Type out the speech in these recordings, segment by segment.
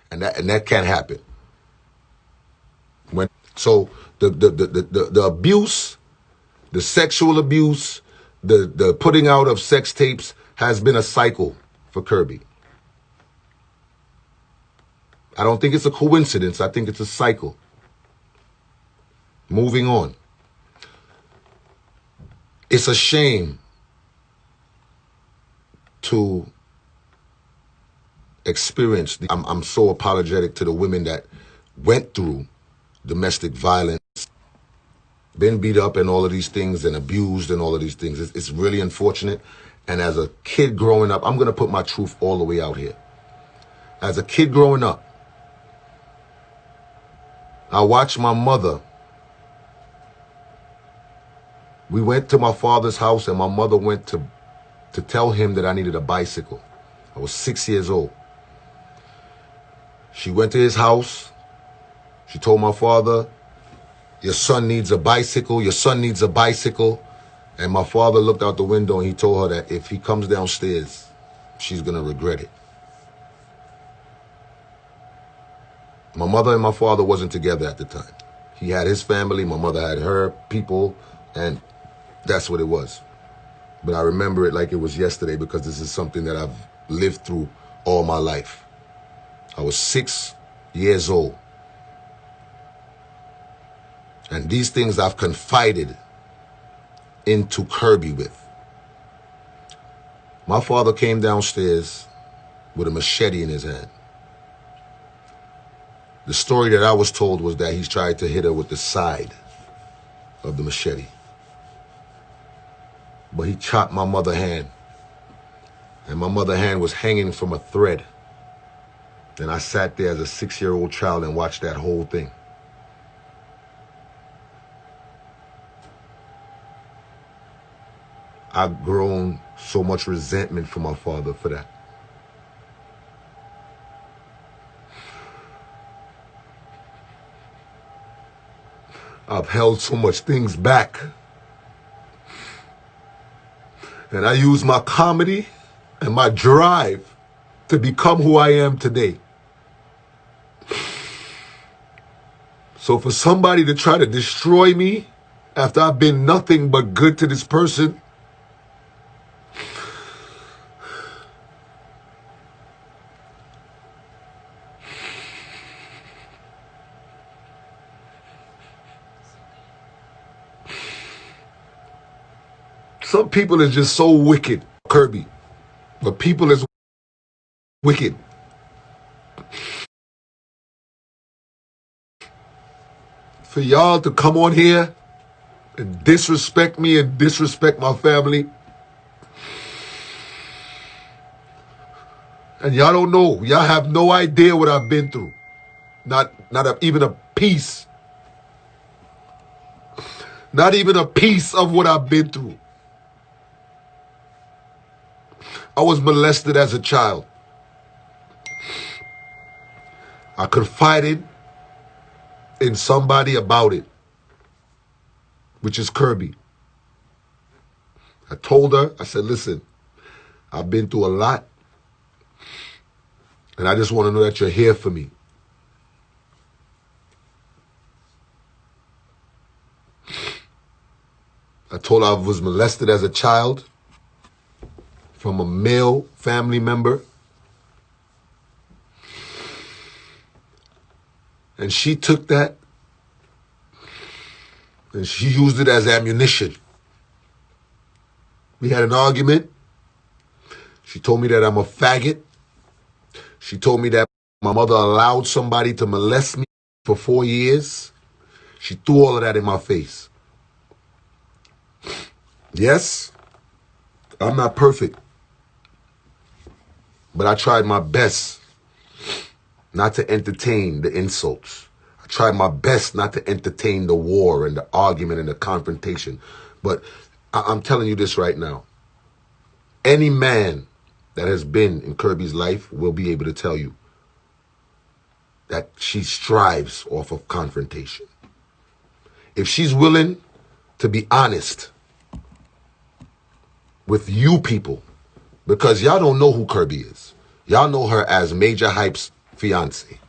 And that can't happen. So the abuse, the sexual abuse, the putting out of sex tapes has been a cycle for Kirby. I don't think it's a coincidence. I think it's a cycle. Moving on. It's a shame to experience. I'm so apologetic to the women that went through domestic violence, been beat up and all of these things, and abused and all of these things. It's really unfortunate. And as a kid growing up, I'm going to put my truth all the way out here. As a kid growing up, I watched my mother. We went to my father's house and my mother went to tell him that I needed a bicycle. I was 6 years old. She went to his house. She told my father, your son needs a bicycle. Your son needs a bicycle. And my father looked out the window and he told her that if he comes downstairs, she's going to regret it. My mother and my father wasn't together at the time. He had his family, my mother had her people, and that's what it was. But I remember it like it was yesterday because this is something that I've lived through all my life. I was 6 years old. And these things I've confided into Kirby with. My father came downstairs with a machete in his hand. The story that I was told was that he's tried to hit her with the side of the machete. But he chopped my mother's hand. And my mother's hand was hanging from a thread. And I sat there as a 6-year-old child and watched that whole thing. I've grown so much resentment for my father for that. I've held so much things back. And I use my comedy and my drive to become who I am today. So for somebody to try to destroy me after I've been nothing but good to this person, some people is just so wicked, Kirby. But people is wicked. For y'all to come on here and disrespect me and disrespect my family. And y'all don't know. Y'all have no idea what I've been through. Even a piece. Not even a piece of what I've been through. I was molested as a child. I confided in somebody about it, which is Kirby. I told her, I said, listen, I've been through a lot, and I just want to know that you're here for me. I told her I was molested as a child from a male family member. And she took that and she used it as ammunition. We had an argument. She told me that I'm a faggot. She told me that my mother allowed somebody to molest me for 4 years. She threw all of that in my face. Yes, I'm not perfect. But I tried my best not to entertain the insults. I tried my best not to entertain the war and the argument and the confrontation. But I'm telling you this right now. Any man that has been in Kirby's life will be able to tell you that she strives off of confrontation. If she's willing to be honest with you people, because y'all don't know who Kirby is. Y'all know her as Major Hype's fiance.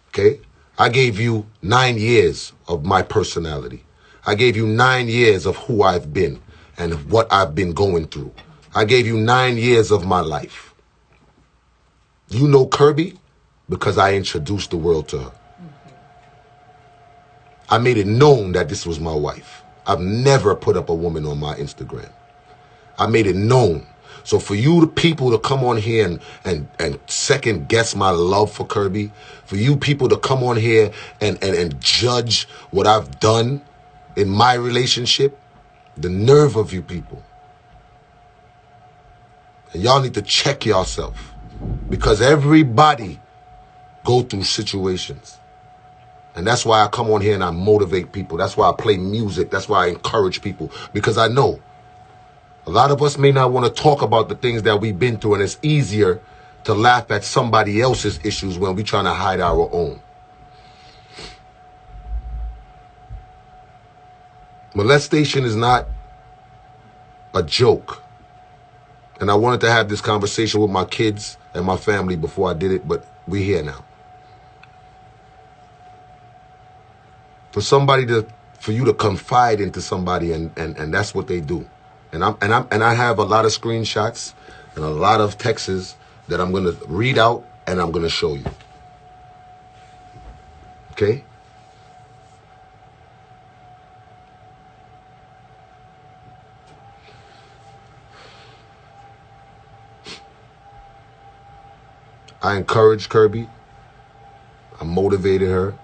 Okay? I gave you 9 years of my personality. I gave you 9 years of who I've been and what I've been going through. I gave you 9 years of my life. You know Kirby because I introduced the world to her. I made it known that this was my wife. I've never put up a woman on my Instagram. I made it known. So for you the people to come on here and second guess my love for Kirby, for you people to come on here and judge what I've done in my relationship, the nerve of you people. And y'all need to check yourself, because everybody go through situations. And that's why I come on here and I motivate people. That's why I play music. That's why I encourage people, because I know a lot of us may not want to talk about the things that we've been through, and it's easier to laugh at somebody else's issues when we're trying to hide our own. Molestation is not a joke. And I wanted to have this conversation with my kids and my family before I did it, but we're here now. For you to confide into somebody and that's what they do. And I have a lot of screenshots and a lot of texts that I'm going to read out and I'm going to show you. Okay? I encouraged Kirby. I motivated her.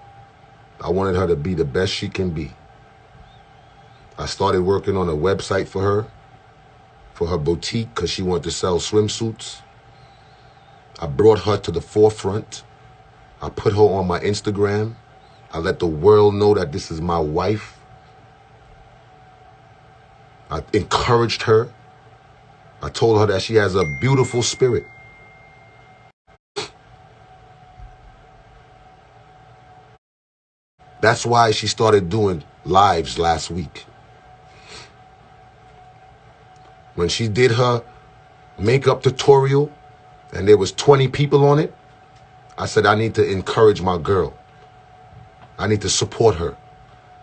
I wanted her to be the best she can be. I started working on a website for her boutique, because she wanted to sell swimsuits. I brought her to the forefront. I put her on my Instagram. I let the world know that this is my wife. I encouraged her. I told her that she has a beautiful spirit. That's why she started doing lives last week. When she did her makeup tutorial and there was 20 people on it, I said, I need to encourage my girl. I need to support her.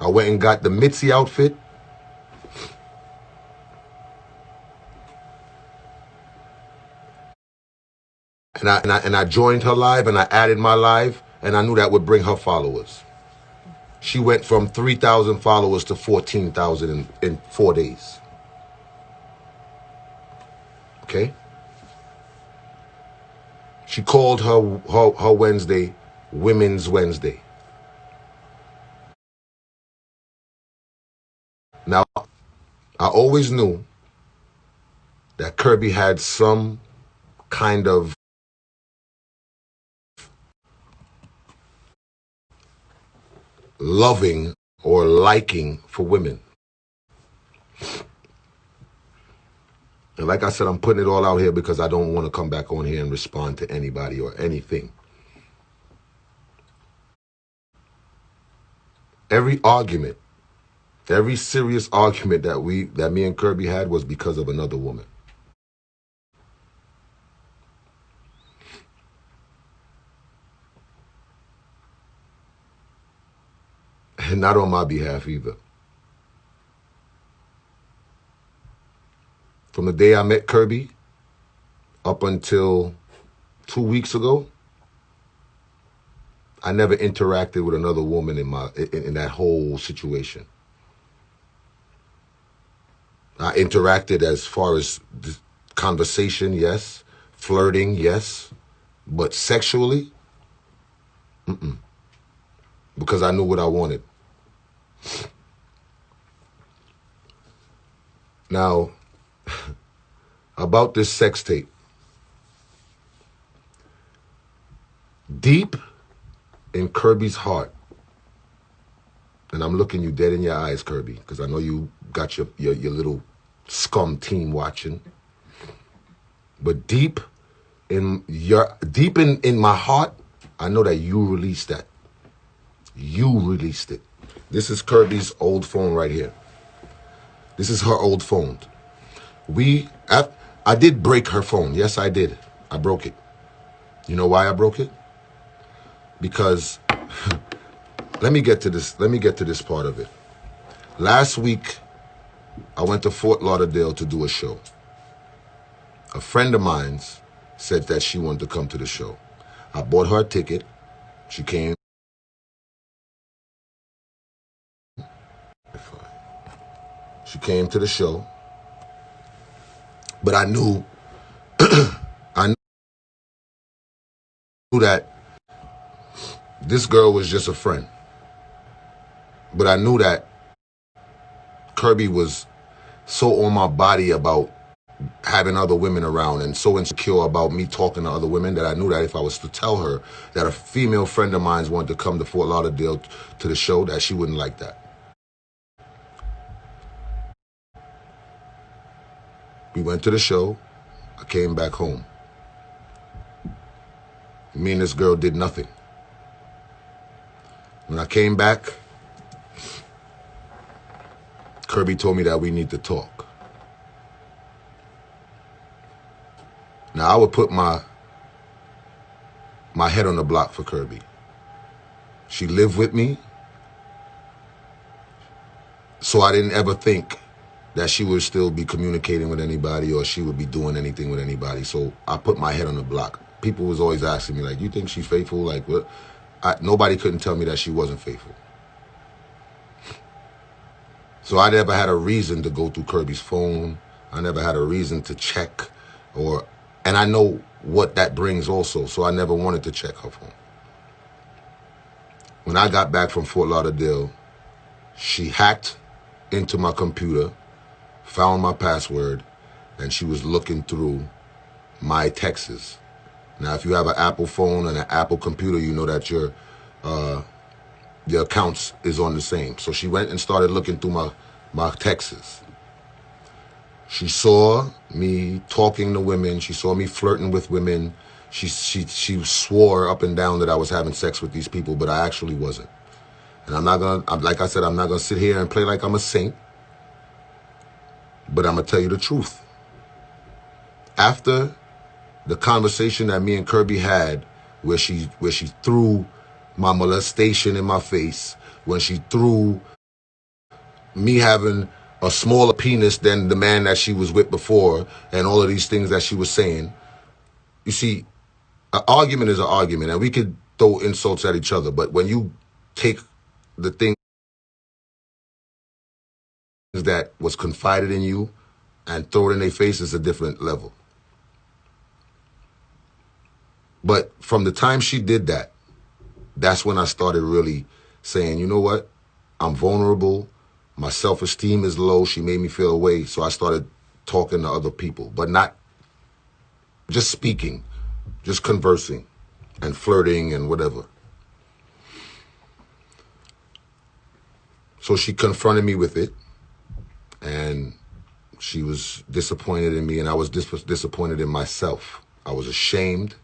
I went and got the Mitzi outfit. And I joined her live and I added my live, and I knew that would bring her followers. She went from 3,000 followers to 14,000 in 4 days. Okay? She called her Wednesday Women's Wednesday. Now, I always knew that Kirby had some kind of loving or liking for women. And like I said, I'm putting it all out here because I don't want to come back on here and respond to anybody or anything. Every argument, every serious argument that me and Kirby had was because of another woman. And not on my behalf either. From the day I met Kirby up until 2 weeks ago, I never interacted with another woman in that whole situation. I interacted as far as conversation, yes. Flirting, yes. But sexually, because I knew what I wanted. Now, about this sex tape. Deep in Kirby's heart, and I'm looking you dead in your eyes, Kirby, because I know you got your little scum team watching. But deep in my heart, I know that you released that. You released it. This is Kirby's old phone right here. This is her old phone. I did break her phone. Yes, I did. I broke it. You know why I broke it? Because let me get to this part of it. Last week, I went to Fort Lauderdale to do a show. A friend of mine's said that she wanted to come to the show. I bought her a ticket. She came. She came to the show. But I knew I knew that this girl was just a friend. But I knew that Kirby was so on my body about having other women around and so insecure about me talking to other women that I knew that if I was to tell her that a female friend of mine wanted to come to Fort Lauderdale to the show, that she wouldn't like that. We went to the show. I came back home. Me and this girl did nothing. When I came back, Kirby told me that we need to talk. Now, I would put my head on the block for Kirby. She lived with me, so I didn't ever think that she would still be communicating with anybody or she would be doing anything with anybody. So I put my head on the block. People was always asking me, like, you think she's faithful? Like, what? Nobody couldn't tell me that she wasn't faithful. So I never had a reason to go through Kirby's phone. I never had a reason to check and I know what that brings also, so I never wanted to check her phone. When I got back from Fort Lauderdale, she hacked into my computer, found my password, and she was looking through my texts. Now, if you have an Apple phone and an Apple computer, you know that your accounts is on the same. So she went and started looking through my texts. She saw me talking to women. She saw me flirting with women. She swore up and down that I was having sex with these people, but I actually wasn't. And like I said, I'm not gonna sit here and play like I'm a saint, but I'm gonna tell you the truth. After the conversation that me and Kirby had, where she threw my molestation in my face, when she threw me having a smaller penis than the man that she was with before, and all of these things that she was saying. You see, an argument is an argument, and we could throw insults at each other, but when you take the things that was confided in you and throw it in their face, it's a different level. But from the time she did that, that's when I started really saying, you know what? I'm vulnerable. My self-esteem is low. She made me feel away. So I started talking to other people, but not just speaking, just conversing and flirting and whatever. So she confronted me with it, and she was disappointed in me, and I was disappointed in myself. I was ashamed.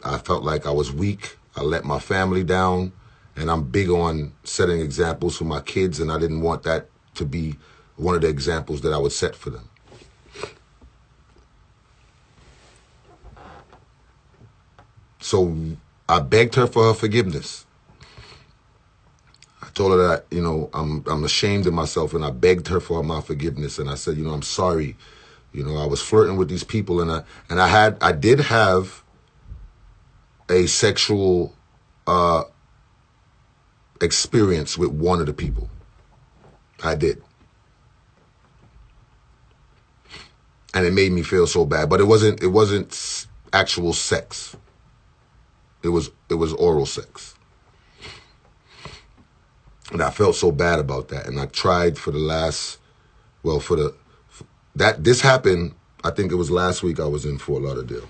I felt like I was weak. I let my family down. And I'm big on setting examples for my kids, and I didn't want that to be one of the examples that I would set for them. So I begged her for her forgiveness. I told her that, you know, I'm ashamed of myself, and I begged her for my forgiveness. And I said, you know, I'm sorry. You know, I was flirting with these people, and I did have a sexual experience with one of the people. I did. And it made me feel so bad, but it wasn't actual sex. It was oral sex. And I felt so bad about that. And I tried for the last, this happened, I think it was last week I was in Fort Lauderdale.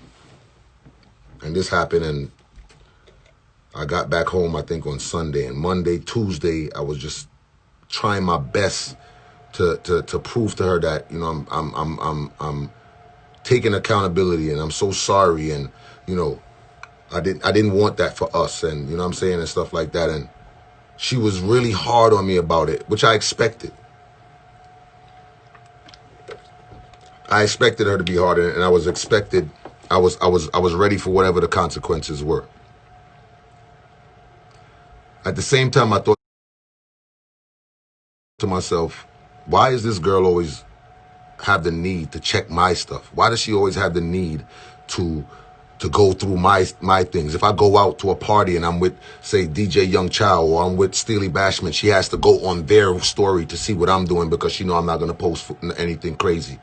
And this happened, and I got back home, I think, on Sunday. And Monday, Tuesday, I was just trying my best to prove to her that, you know, I'm taking accountability, and I'm so sorry, and, you know, I didn't want that for us, and, you know what I'm saying, and stuff like that. And she was really hard on me about it, which I expected. I expected her to be hard, and I was ready for whatever the consequences were. At the same time, I thought to myself, why is this girl always have the need to check my stuff? Why does she always have the need to go through my things? If I go out to a party and I'm with, say, DJ Young Chow, or I'm with Steely Bashman, she has to go on their story to see what I'm doing because she know I'm not going to post anything crazy.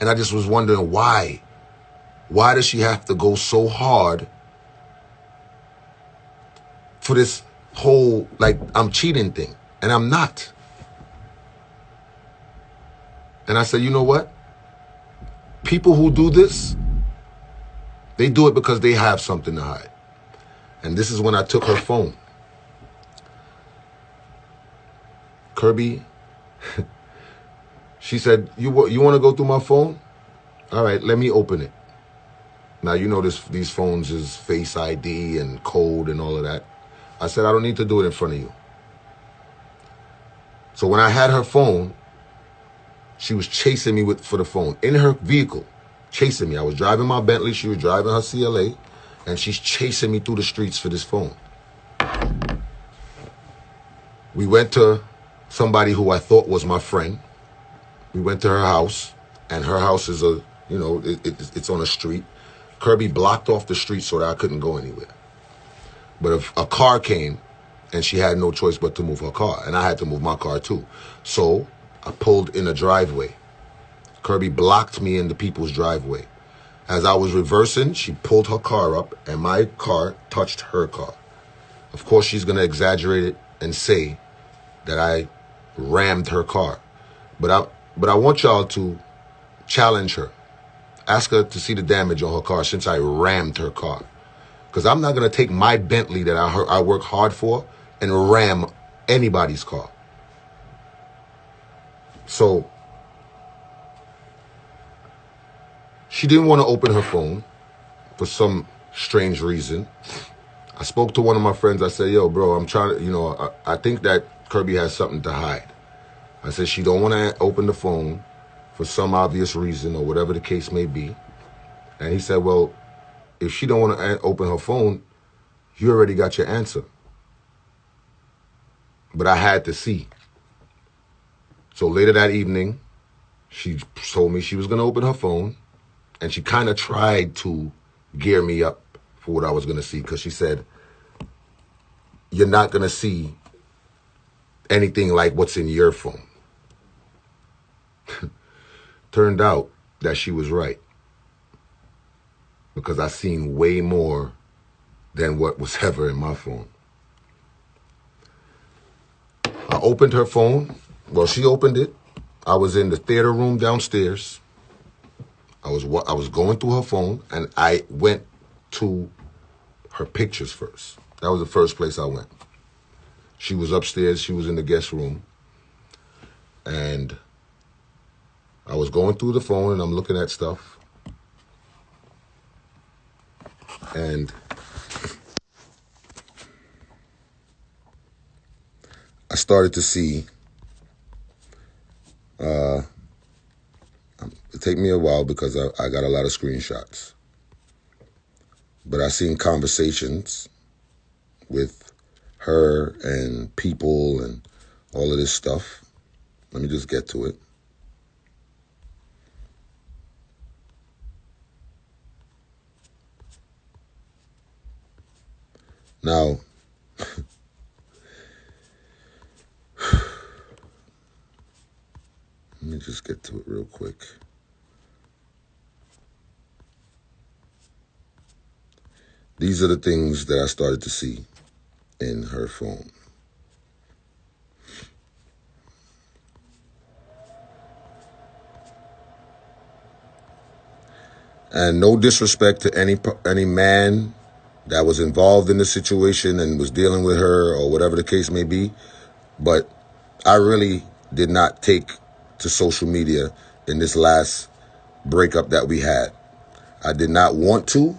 And I just was wondering why. Why does she have to go so hard for this whole, like, I'm cheating thing? And I'm not. And I said, you know what? People who do this, they do it because they have something to hide. And this is when I took her phone. Kirby, she said, you want to go through my phone? All right, let me open it. Now, you know these phones is Face ID and code and all of that. I said, I don't need to do it in front of you. So when I had her phone, she was chasing me for the phone in her vehicle, chasing me. I was driving my Bentley. She was driving her CLA, and she's chasing me through the streets for this phone. We went to somebody who I thought was my friend. We went to her house, and her house is it's on a street. Kirby blocked off the street so that I couldn't go anywhere. But if a car came, and she had no choice but to move her car, and I had to move my car too. So I pulled in a driveway. Kirby blocked me in the people's driveway. As I was reversing, she pulled her car up, and my car touched her car. Of course, she's going to exaggerate it and say that I rammed her car. But I want y'all to challenge her. Ask her to see the damage on her car since I rammed her car. Because I'm not going to take my Bentley that I work hard for and ram anybody's car. So she didn't want to open her phone for some strange reason. I spoke to one of my friends. I said, yo, bro, I'm trying to, I think that Kirby has something to hide. I said, she don't want to open the phone for some obvious reason or whatever the case may be. And he said, well, if she don't want to open her phone, you already got your answer. But I had to see. So later that evening, she told me she was going to open her phone, and she kind of tried to gear me up for what I was going to see, because she said, you're not going to see anything like what's in your phone. Turned out that she was right, because I seen way more than what was ever in my phone. I opened her phone. Well, she opened it. I was in the theater room downstairs. I was going through her phone, and I went to her pictures first. That was the first place I went. She was upstairs. She was in the guest room. And I was going through the phone, and I'm looking at stuff. And I started to see, it take me a while because I got a lot of screenshots. But I seen conversations with her and people and all of this stuff. Let me just get to it. Now, let me just get to it real quick. These are the things that I started to see in her phone. And no disrespect to any man that was involved in the situation and was dealing with her or whatever the case may be, but I really did not take to social media in this last breakup that we had. I did not want to.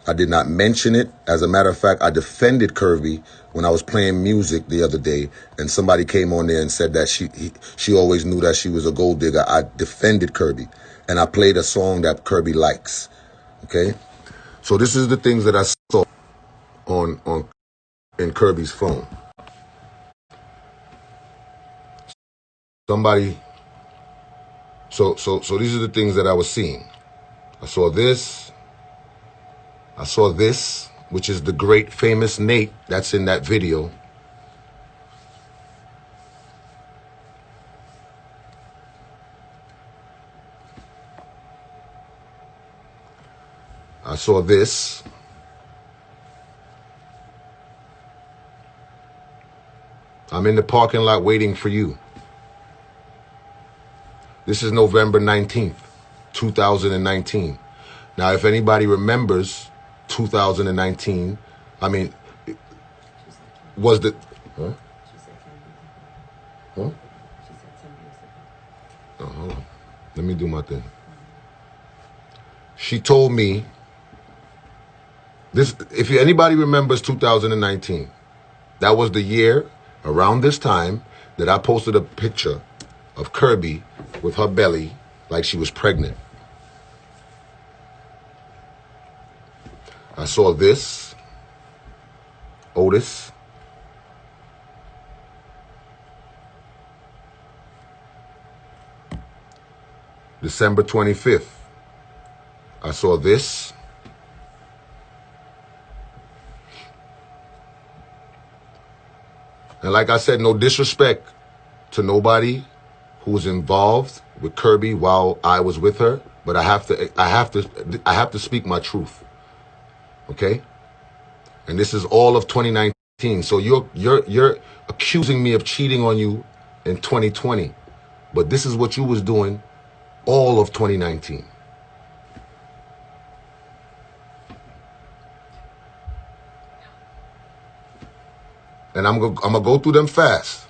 I did not mention it. As a matter of fact, I defended Kirby when I was playing music the other day, and somebody came on there and said that she always knew that she was a gold digger. I defended Kirby, and I played a song that Kirby likes. Okay, so this is the things that I saw on in Kirby's phone. Somebody. So these are the things that I was seeing. I saw this. I saw this, which is the great famous Nate that's in that video. I saw this. I'm in the parking lot waiting for you. This is November 19th, 2019. Now, if anybody remembers 2019, I mean, was the... Huh? Huh? Oh, hold on. Let me do my thing. She told me, this. If anybody remembers 2019, that was the year, around this time, that I posted a picture of Kirby with her belly like she was pregnant. I saw this, Otis. December 25th, I saw this. And like I said, no disrespect to nobody who was involved with Kirby while I was with her, but I have to speak my truth. Okay? And this is all of 2019. So you're accusing me of cheating on you in 2020, but this is what you was doing all of 2019. And I'm gonna go through them fast.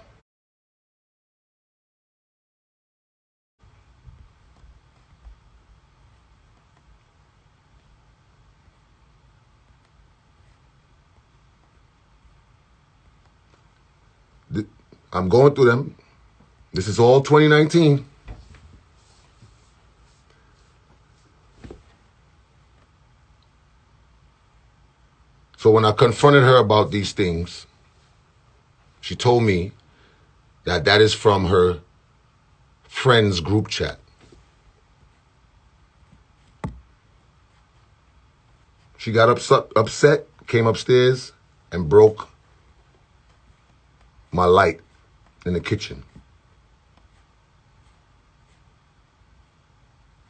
I'm going through them. This is all 2019. So when I confronted her about these things, she told me that that is from her friends group chat. She got upset, came upstairs, and broke my light in the kitchen.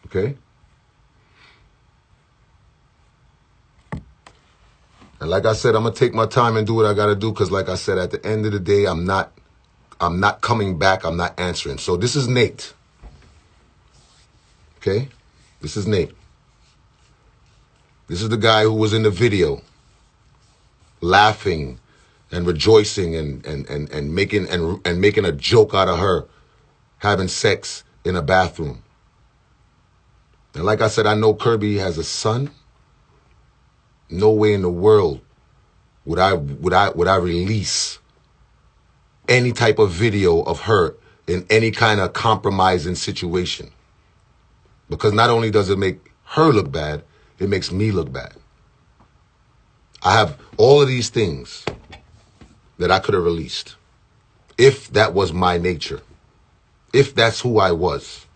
Okay? And like I said, I'm gonna take my time and do what I gotta do, because like I said, at the end of the day, I'm not coming back, I'm not answering. So this is Nate. Okay? This is Nate. This is the guy who was in the video laughing and rejoicing and making a joke out of her having sex in a bathroom. And like I said, I know Kirby has a son. No way in the world would I release any type of video of her in any kind of compromising situation. Because not only does it make her look bad, it makes me look bad. I have all of these things that I could have released if that was my nature, if that's who I was.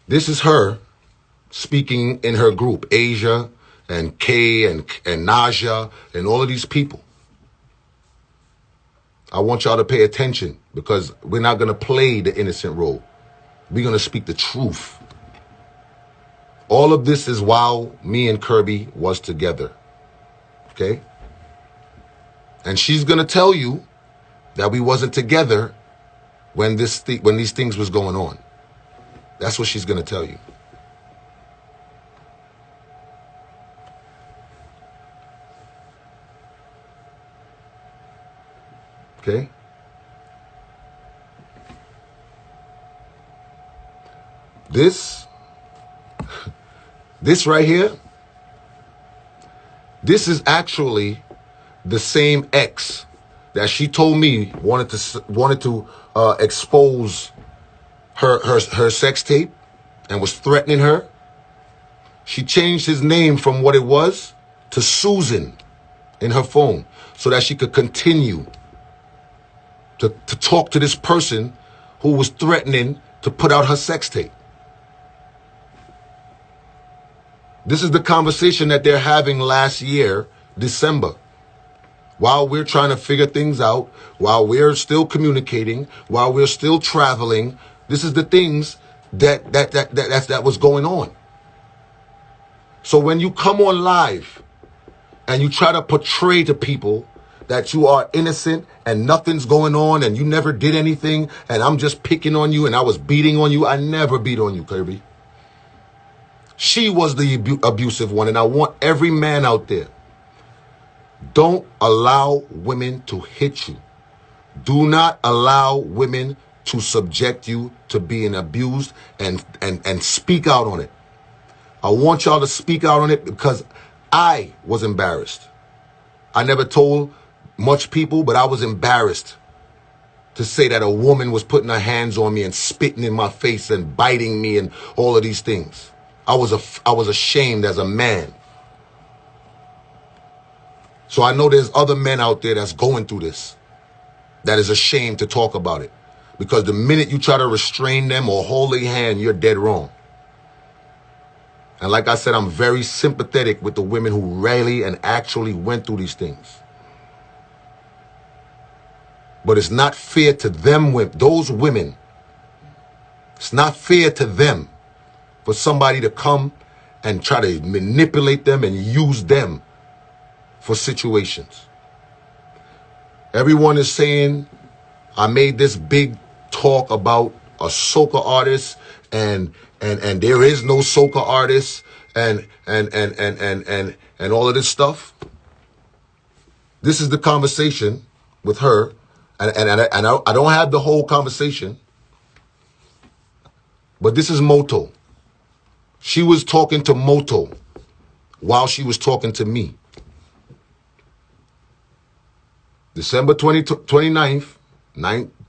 This is her speaking in her group, Asia and Kay and Naja and all of these people. I want y'all to pay attention, because we're not going to play the innocent role. We're going to speak the truth. All of this is while me and Kirby was together. Okay? And she's going to tell you that we wasn't together when these things was going on. That's what she's going to tell you. Okay? This This right here, this is actually the same ex that she told me wanted to expose her sex tape and was threatening her. She changed his name from what it was to Susan in her phone so that she could continue to talk to this person who was threatening to put out her sex tape. This is the conversation that they're having last year, December. While we're trying to figure things out, while we're still communicating, while we're still traveling, this is the things that was going on. So when you come on live and you try to portray to people that you are innocent and nothing's going on and you never did anything and I'm just picking on you and I was beating on you, I never beat on you, Kirby. She was the abusive one, and I want every man out there, don't allow women to hit you. Do not allow women to subject you to being abused and speak out on it. I want y'all to speak out on it because I was embarrassed. I never told much people, but I was embarrassed to say that a woman was putting her hands on me and spitting in my face and biting me and all of these things. I was ashamed as a man. So I know there's other men out there that's going through this, that is ashamed to talk about it. Because the minute you try to restrain them or hold their hand, you're dead wrong. And like I said, I'm very sympathetic with the women who really and actually went through these things. But it's not fair to them, those women. It's not fair to them for somebody to come and try to manipulate them and use them for situations. Everyone is saying I made this big talk about a soca artist and there is no soca artist and all of this stuff. This is the conversation with her, and I don't have the whole conversation, but this is Moto. She was talking to Moto while she was talking to me. December 29th,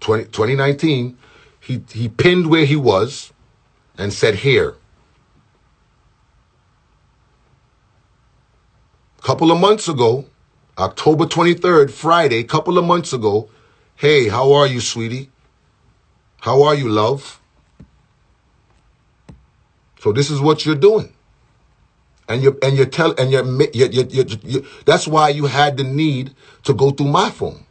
2019, he pinned where he was and said here. Couple of months ago, October 23rd, Friday, couple of months ago, hey, how are you, sweetie? How are you, love? So this is what you're doing. And that's why you had the need to go through my phone.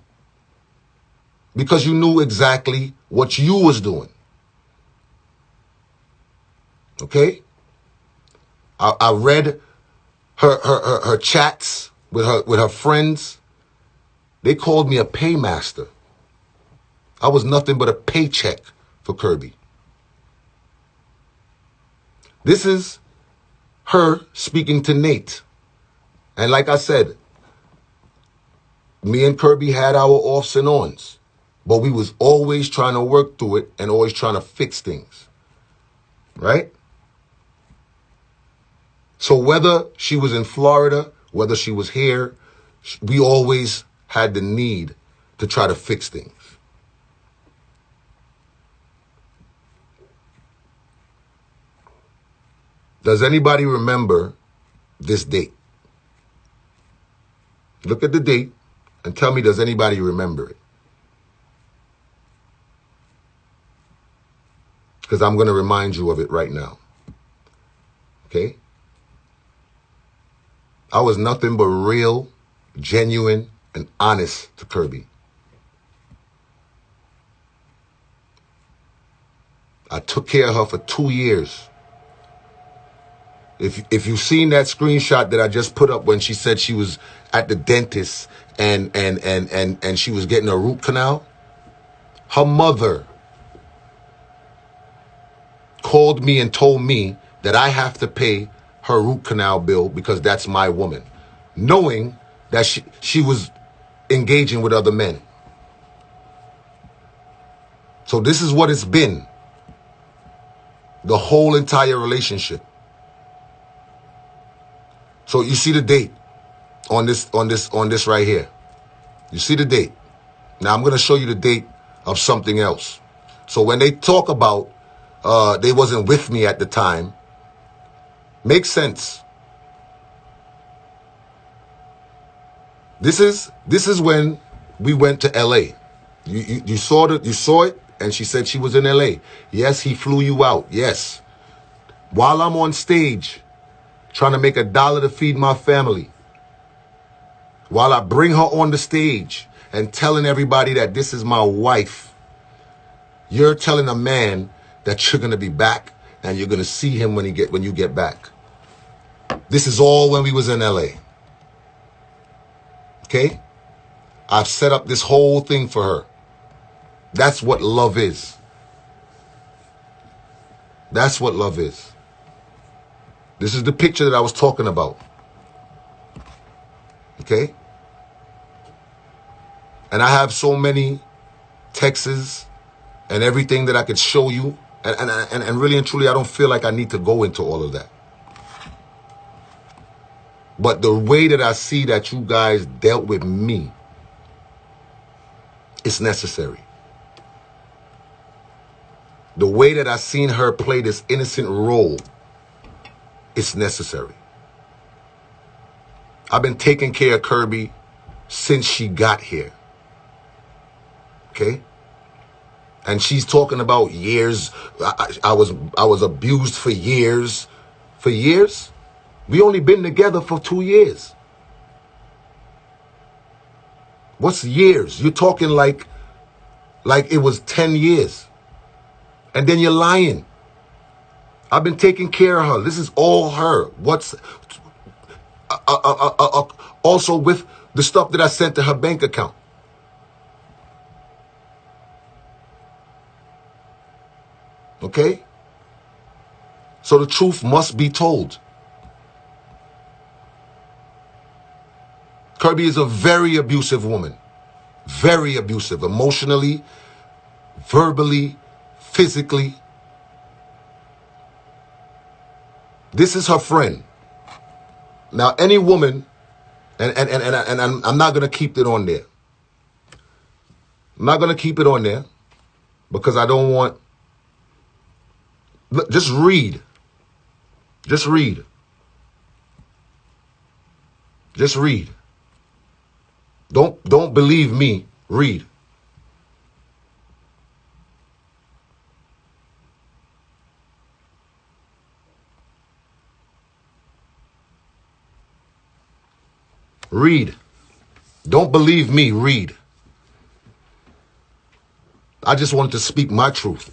Because you knew exactly what you was doing. Okay? I read her chats with her friends. They called me a paymaster. I was nothing but a paycheck for Kirby. This is her speaking to Nate. And like I said, me and Kirby had our offs and ons, but we was always trying to work through it and always trying to fix things. Right? So whether she was in Florida, whether she was here, we always had the need to try to fix things. Does anybody remember this date? Look at the date and tell me, does anybody remember it? Because I'm going to remind you of it right now. Okay? I was nothing but real, genuine, and honest to Kirby. I took care of her for 2 years. If you've seen that screenshot that I just put up when she said she was at the dentist and she was getting a root canal, her mother called me and told me that I have to pay her root canal bill because that's my woman, knowing that she was engaging with other men. So this is what it's been, the whole entire relationship. So you see the date on this right here. You see the date. Now I'm going to show you the date of something else. So when they talk about they wasn't with me at the time, makes sense. This is when we went to LA. You saw it, and she said she was in LA. Yes, he flew you out. Yes. While I'm on stage trying to make $1 to feed my family, while I bring her on the stage and telling everybody that this is my wife, you're telling a man that you're going to be back and you're going to see him when you get back. This is all when we was in LA. Okay? I've set up this whole thing for her. That's what love is. That's what love is. This is the picture that I was talking about. Okay? And I have so many texts and everything that I could show you. And really and truly, I don't feel like I need to go into all of that. But the way that I see that you guys dealt with me, it's necessary. The way that I seen her play this innocent role, it's necessary. I've been taking care of Kirby since she got here. Okay? And she's talking about years. I was abused for years. For years? We only been together for 2 years. What's years? You're talking like it was 10 years. And then you're lying. I've been taking care of her. This is all her. What's also with the stuff that I sent to her bank account. Okay? So the truth must be told. Kirby is a very abusive woman. Very abusive. Emotionally, verbally, physically. This is her friend. Now, any woman, and I'm not going to keep it on there. I'm not going to keep it on there because I don't want... Look, just read. Just read. Just read. Don't believe me. Read. Read. Don't believe me. Read. I just wanted to speak my truth.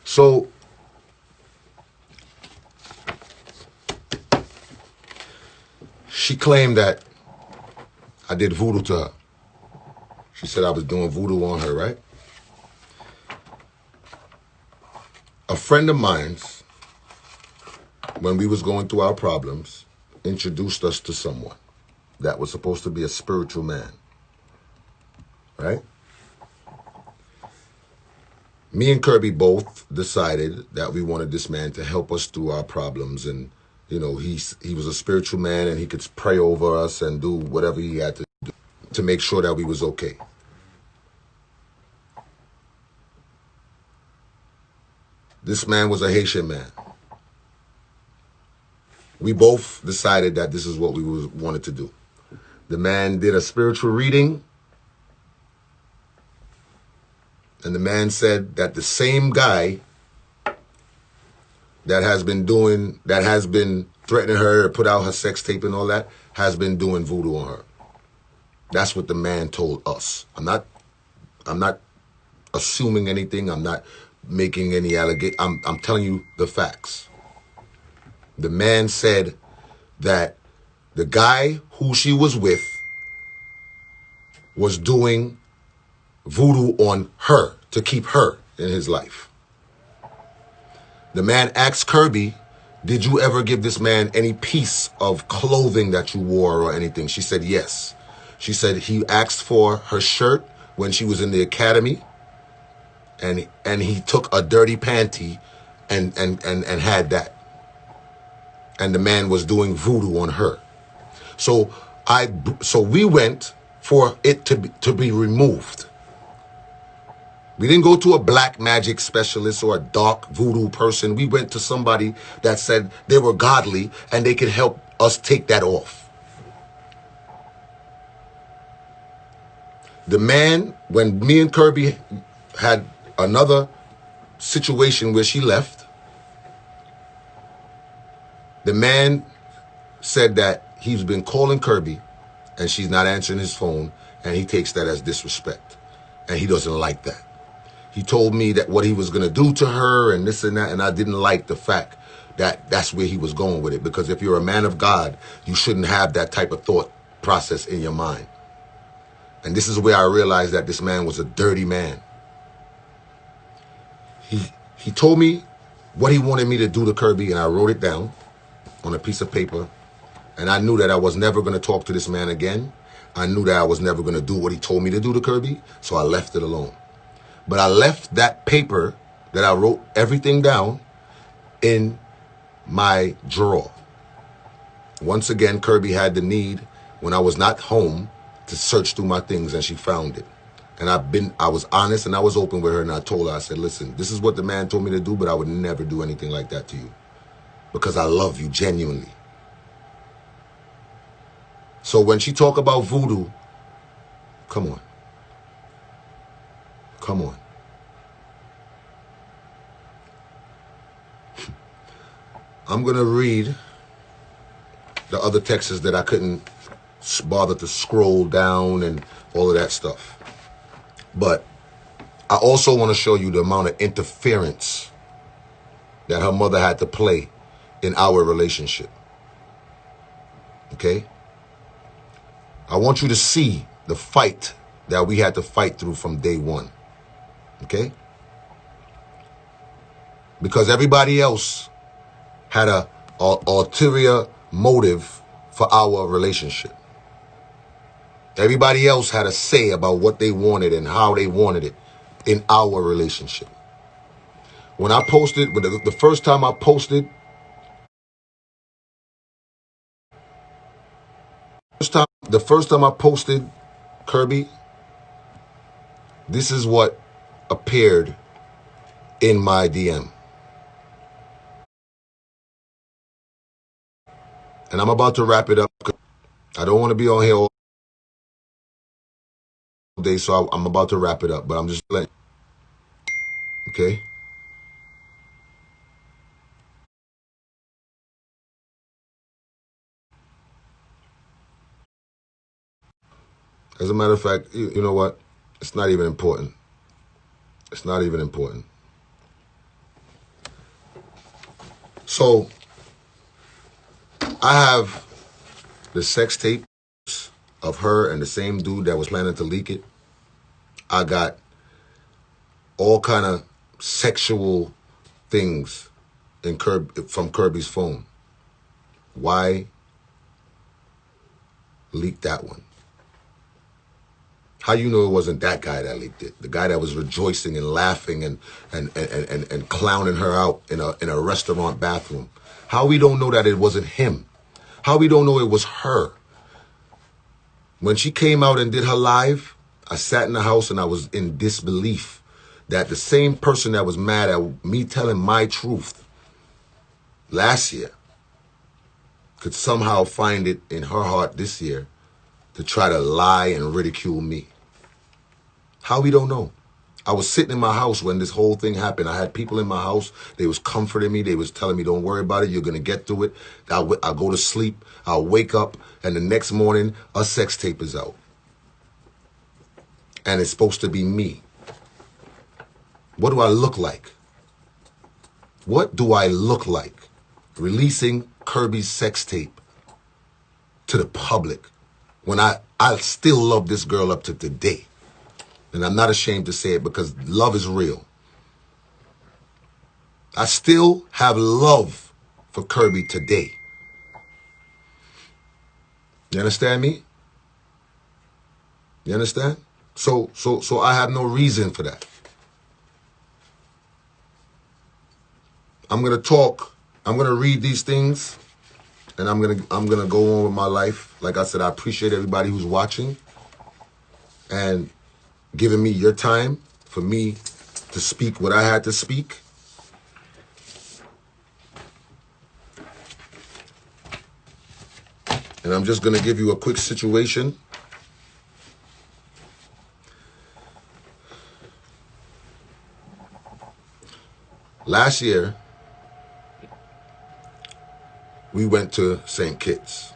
So she claimed that I did voodoo to her. She said I was doing voodoo on her, right? A friend of mine's, when we was going through our problems, introduced us to someone that was supposed to be a spiritual man, right? Me and Kirby both decided that we wanted this man to help us through our problems. And, you know, he was a spiritual man and he could pray over us and do whatever he had to do to make sure that we was okay. This man was a Haitian man. We both decided that this is what we wanted to do. The man did a spiritual reading. And the man said that the same guy that has been threatening her, put out her sex tape and all that, has been doing voodoo on her. That's what the man told us. I'm not assuming anything. I'm not making any allegation. I'm telling you the facts. The man said that the guy who she was with was doing voodoo on her to keep her in his life. The man asked Kirby, did you ever give this man any piece of clothing that you wore or anything? She said yes. She said he asked for her shirt when she was in the academy, and he took a dirty panty and had that. And the man was doing voodoo on her. So we went for it to be removed. We didn't go to a black magic specialist or a dark voodoo person. We went to somebody that said they were godly and they could help us take that off. The man, when me and Kirby had another situation where she left, the man said that he's been calling Kirby and she's not answering his phone, and he takes that as disrespect, and he doesn't like that. He told me that what he was going to do to her and this and that, and I didn't like the fact that that's where he was going with it, because if you're a man of God, you shouldn't have that type of thought process in your mind. And this is where I realized that this man was a dirty man. He told me what he wanted me to do to Kirby, and I wrote it down on a piece of paper, and I knew that I was never going to talk to this man again. I knew that I was never going to do what he told me to do to Kirby, so I left it alone. But I left that paper that I wrote everything down in my drawer. Once again, Kirby had the need, when I was not home, to search through my things, and she found it. And I was honest and I was open with her, and I told her, I said, listen, this is what the man told me to do, but I would never do anything like that to you, because I love you genuinely. So when she talk about voodoo, come on. Come on. I'm going to read the other texts that I couldn't bother to scroll down and all of that stuff. But I also want to show you the amount of interference that her mother had to play in our relationship. Okay? I want you to see the fight that we had to fight through from day one. Okay? Because everybody else had a ulterior motive for our relationship. Everybody else had a say about what they wanted and how they wanted it in our relationship. When I posted, the first time I posted, the first time I posted Kirby, this is what appeared in my DM. And I'm about to wrap it up. I don't want to be on here all day, so I'm about to wrap it up, but I'm just letting. Okay? As a matter of fact, you know what? It's not even important. It's not even important. So, I have the sex tapes of her and the same dude that was planning to leak it. I got all kind of sexual things from Kirby's phone. Why leak that one? How you know it wasn't that guy that leaked it? The guy that was rejoicing and laughing and clowning her out in a restaurant bathroom. How we don't know that it wasn't him? How we don't know it was her? When she came out and did her live, I sat in the house and I was in disbelief that the same person that was mad at me telling my truth last year could somehow find it in her heart this year to try to lie and ridicule me. How we don't know? I was sitting in my house when this whole thing happened. I had people in my house. They was comforting me. They was telling me, don't worry about it. You're going to get through it. I'll go to sleep. I'll wake up. And the next morning, a sex tape is out. And it's supposed to be me. What do I look like? What do I look like? Releasing Kirby's sex tape to the public when I still love this girl up to today. And I'm not ashamed to say it because love is real. I still have love for Kirby today. You understand me? You understand? So I have no reason for that. I'm gonna talk. I'm gonna read these things, and I'm gonna go on with my life. Like I said, I appreciate everybody who's watching and giving me your time for me to speak what I had to speak. And I'm just gonna give you a quick situation. Last year, we went to St. Kitts.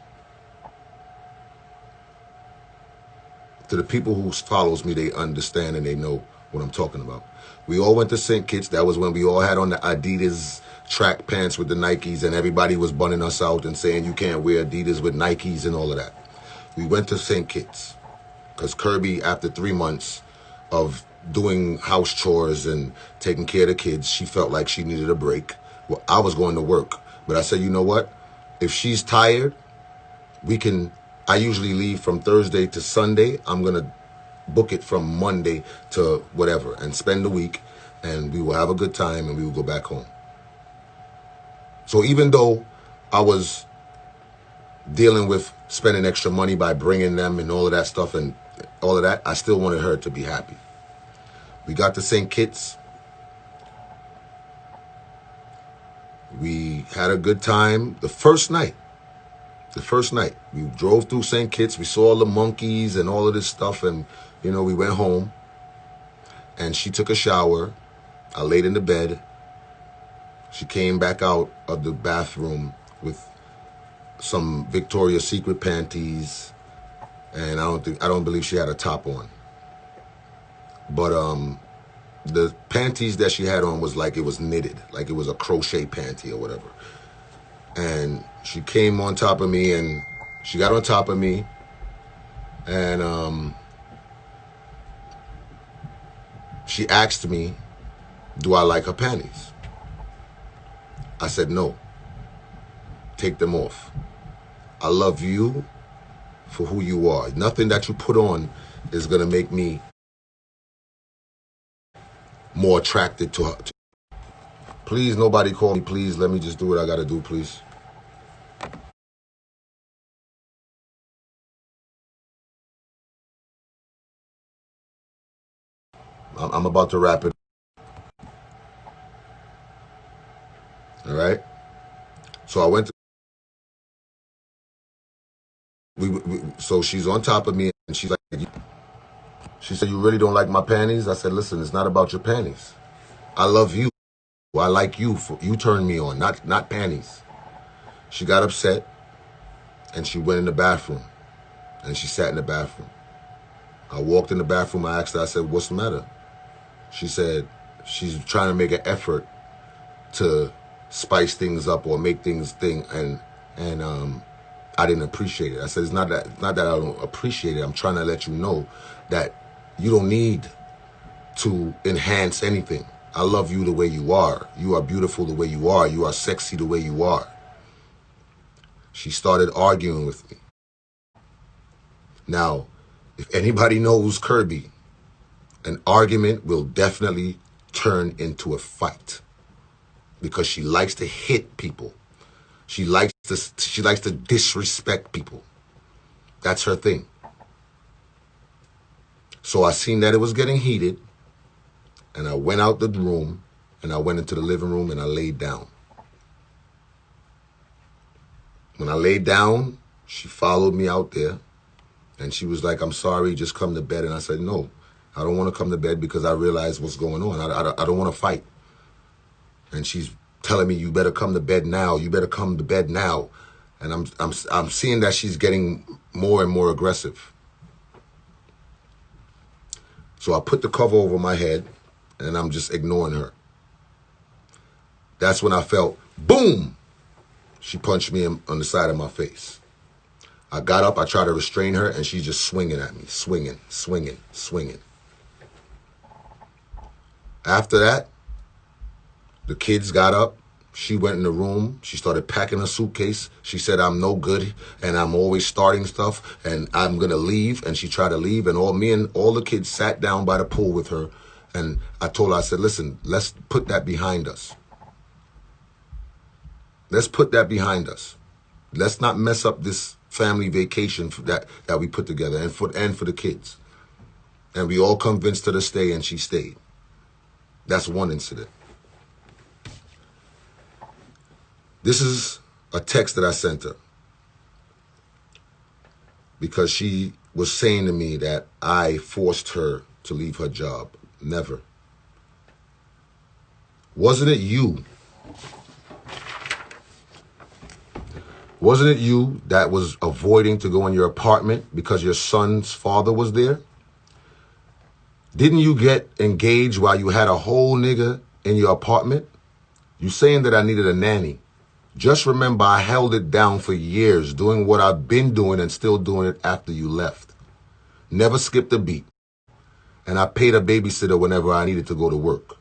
To the people who follows me, they understand and they know what I'm talking about. We all went to St. Kitts. That was when we all had on the Adidas track pants with the Nikes, and everybody was bunning us out and saying you can't wear Adidas with Nikes and all of that. We went to St. Kitts because Kirby, after 3 months of doing house chores and taking care of the kids, she felt like she needed a break. Well, I was going to work, but I said, you know what? If she's tired, I usually leave from Thursday to Sunday. I'm going to book it from Monday to whatever and spend the week, and we will have a good time and we will go back home. So even though I was dealing with spending extra money by bringing them and all of that stuff and all of that, I still wanted her to be happy. We got to St. Kitts. We had a good time the first night. We drove through St. Kitts. We saw all the monkeys and all of this stuff. And, we went home. And she took a shower. I laid in the bed. She came back out of the bathroom with some Victoria's Secret panties. And I don't believe she had a top on. But the panties that she had on was like it was knitted. Like it was a crochet panty or whatever. And she came on top of me, and she got on top of me, and she asked me, do I like her panties? I said, no. Take them off. I love you for who you are. Nothing that you put on is going to make me more attracted to her. Please, nobody call me. Please, let me just do what I got to do, please. I'm about to wrap it. All right? So I went to... So she's on top of me, and she's like... She said, you really don't like my panties? I said, listen, it's not about your panties. I love you. I like you. You turned me on, not panties. She got upset, and she went in the bathroom, and she sat in the bathroom. I walked in the bathroom. I asked her, I said, what's the matter? She said she's trying to make an effort to spice things up or make things and I didn't appreciate it. I said, it's not that I don't appreciate it. I'm trying to let you know that you don't need to enhance anything. I love you the way you are. You are beautiful the way you are. You are sexy the way you are. She started arguing with me. Now, if anybody knows Kirby, an argument will definitely turn into a fight because she likes to hit people. She likes to disrespect people. That's her thing. So I seen that it was getting heated, and I went out the room, and I went into the living room, and I laid down. When I laid down, she followed me out there, and she was like, I'm sorry, just come to bed. And I said, no, I don't want to come to bed because I realize what's going on. I don't want to fight. And she's telling me, you better come to bed now. You better come to bed now. And I'm seeing that she's getting more and more aggressive. So I put the cover over my head, and I'm just ignoring her. That's when I felt, boom, she punched me on the side of my face. I got up, I tried to restrain her, and she's just swinging at me, swinging. After that, the kids got up. She went in the room. She started packing her suitcase. She said, I'm no good and I'm always starting stuff and I'm going to leave. And she tried to leave. And all the kids sat down by the pool with her. And I told her, I said, listen, let's put that behind us. Let's put that behind us. Let's not mess up this family vacation that we put together and for the kids. And we all convinced her to stay and she stayed. That's one incident. This is a text that I sent her because she was saying to me that I forced her to leave her job. Never. Wasn't it you? Wasn't it you that was avoiding to go in your apartment because your son's father was there? Didn't you get engaged while you had a whole nigga in your apartment? You saying that I needed a nanny. Just remember, I held it down for years, doing what I've been doing and still doing it after you left. Never skipped a beat. And I paid a babysitter whenever I needed to go to work.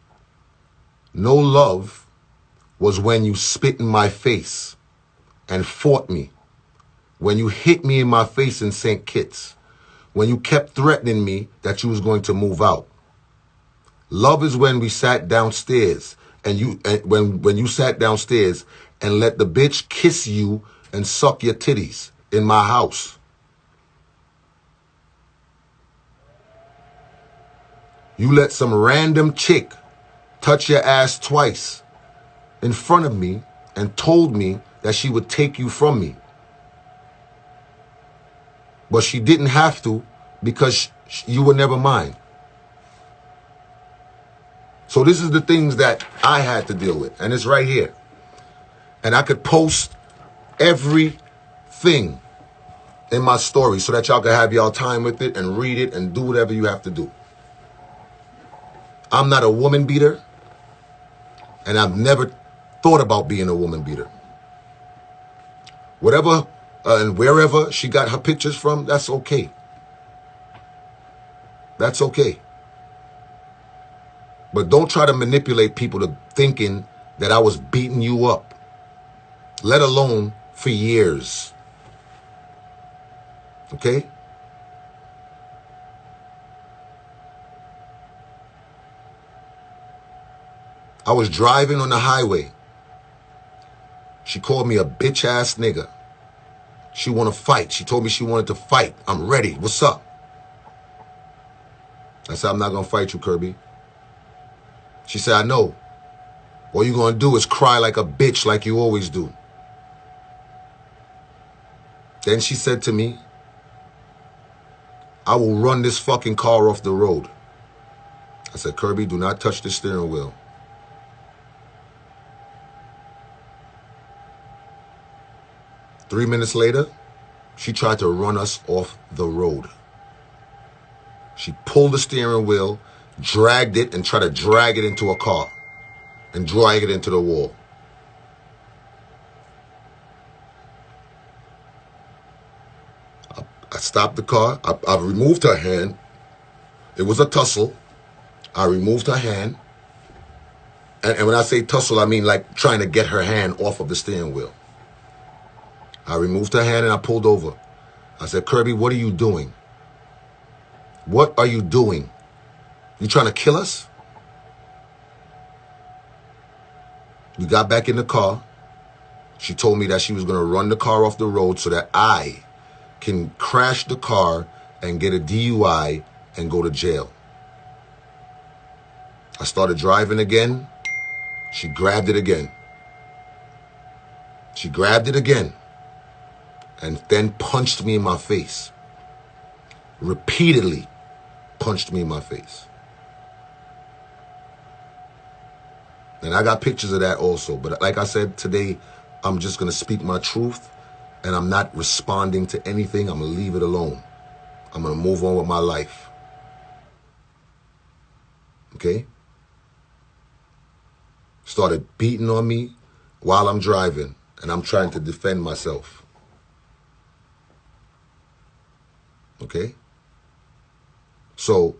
No love was when you spit in my face and fought me. When you hit me in my face in St. Kitts. When you kept threatening me that you was going to move out. Love is when we sat downstairs and when you sat downstairs and let the bitch kiss you and suck your titties in my house. You let some random chick touch your ass twice in front of me and told me that she would take you from me. But she didn't have to because you were never mine. So this is the things that I had to deal with. And it's right here. And I could post everything in my story so that y'all can have y'all time with it and read it and do whatever you have to do. I'm not a woman beater. And I've never thought about being a woman beater. Whatever and wherever she got her pictures from, that's okay. That's okay. But don't try to manipulate people to thinking that I was beating you up. Let alone for years. Okay? I was driving on the highway. She called me a bitch ass nigga. She want to fight. She told me she wanted to fight. I'm ready. What's up? I said, I'm not going to fight you, Kirby. She said, I know. All you're going to do is cry like a bitch like you always do. Then she said to me, I will run this fucking car off the road. I said, Kirby, do not touch the steering wheel. Three minutes later, she tried to run us off the road. She pulled the steering wheel, dragged it, and tried to drag it into a car and drag it into the wall. I stopped the car. I removed her hand. It was a tussle. I removed her hand. And when I say tussle, I mean like trying to get her hand off of the steering wheel. I removed her hand and I pulled over. I said, Kirby, what are you doing? What are you doing? You trying to kill us? We got back in the car. She told me that she was going to run the car off the road so that I can crash the car and get a DUI and go to jail. I started driving again. She grabbed it again. She grabbed it again and then punched me in my face. Repeatedly punched me in my face. And I got pictures of that also. But like I said, today, I'm just going to speak my truth. And I'm not responding to anything. I'm going to leave it alone. I'm going to move on with my life. Okay? Started beating on me while I'm driving. And I'm trying to defend myself. Okay? So,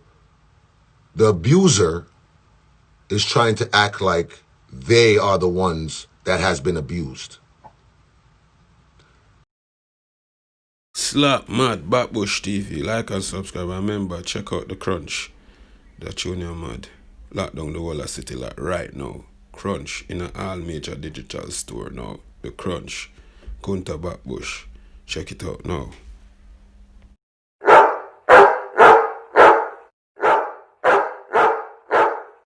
the abuser is trying to act like they are the ones that has been abused. Slap Mad Backbush TV. Like and subscribe. Remember, check out the Crunch. The Junior Mad. Lock down the whole of city like right now. Crunch in all major digital store now. The Crunch. Kunta Backbush. Check it out now.